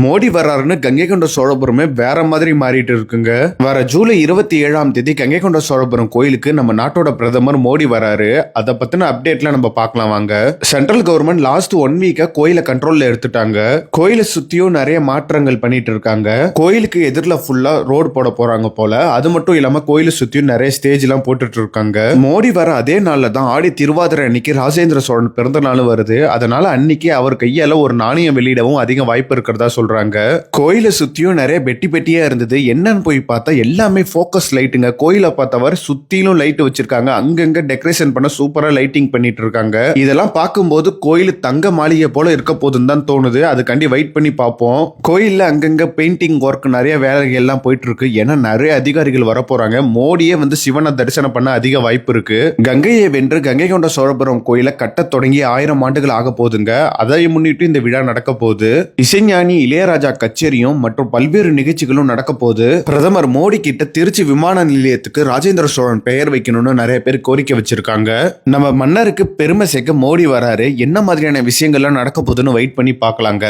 மோடி வர்றாருன்னு கங்கை கொண்ட சோழபுரமே வேற மாதிரி மாறிட்டு இருக்குங்க. வர ஜூலை 27 கங்கை கொண்ட சோழபுரம் கோயிலுக்கு நம்ம நாட்டோட பிரதமர் மோடி வராரு. அதை பத்தின அப்டேட்ல நம்ம பார்க்கலாம் வாங்க. சென்ட்ரல் கவர்மெண்ட் லாஸ்ட் 1 வீக்கா கோயிலை கண்ட்ரோல்ல எடுத்துட்டாங்க. கோயிலை சுத்தியும் நிறைய மாற்றங்கள் பண்ணிட்டு இருக்காங்க. கோயிலுக்கு எதிரில ஃபுல்லா ரோடு போட போறாங்க போல. அது மட்டும் இல்லாம கோயிலை சுத்தியும் நிறைய ஸ்டேஜ் எல்லாம் போட்டுட்டு இருக்காங்க. மோடி வர அதே நாள்ல தான் ஆடி திருவாதிரை அன்னைக்கு ராஜேந்திர சோழன் பிறந்த நாள் வருது. அதனால அன்னைக்கு அவர் கையால ஒரு நாணயம் வெளியிடவும் அதிக வாய்ப்பு இருக்கிறதா சொல்றாங்க. கோயிலை சுத்தியும் நிறைய பெட்டி பெட்டியா இருந்தது. என்னன்னு போய் பார்த்தா எல்லாமே ஃபோக்கஸ் லைட்டுங்க. கோயிலை பார்த்தவர் சுத்திலும் லைட் வச்சிருக்காங்க. அங்கங்க டெக்கரேஷன் பண்ண சூப்பரா லைட்டிங் பண்ணிட்டு இருக்காங்க. இதெல்லாம் பார்க்கும்போது கோயில் தங்க மாளிகை போல இருக்க போதுன்னு தான் தோணுது. அதுக்காண்டி வெயிட் பண்ணி பார்ப்போம். கோயில்ல அங்கங்க பெயிண்டிங் ஒர்க் நிறைய வேலைகள் எல்லாம் போயிட்டு இருக்கு. ஏன்னா நிறைய அதிகாரிகள் வர போறாங்க. மோடியே சிவனை தரிசனம் பண்ண அதிக வாய்ப்பு இருக்கு. கங்கையை வென்று கங்கை கொண்ட சோழபுரம் கோயிலை கட்ட தொடங்கி 1000 ஆண்டுகள் ஆக போகுதுங்க. அதை முன்னிட்டு இந்த விழா நடக்க போகுது. இசைஞானி இளையராஜா கச்சேரியும் மற்றும் பல்வேறு நிகழ்ச்சிகளும் நடக்க போது. பிரதமர் மோடி கிட்ட திருச்சி விமான நிலையத்துக்கு ராஜேந்திர சோழன் பெயர் வைக்கணும்னு நிறைய பேர் கோரிக்கை வச்சிருக்காங்க. நம்ம மன்னருக்கு பெருமை சேர்க்க மோடி வராரு. என்ன மாதிரியான விஷயங்கள்லாம் நடக்க போகுதுன்னு வெயிட் பண்ணி பார்க்கலாங்க.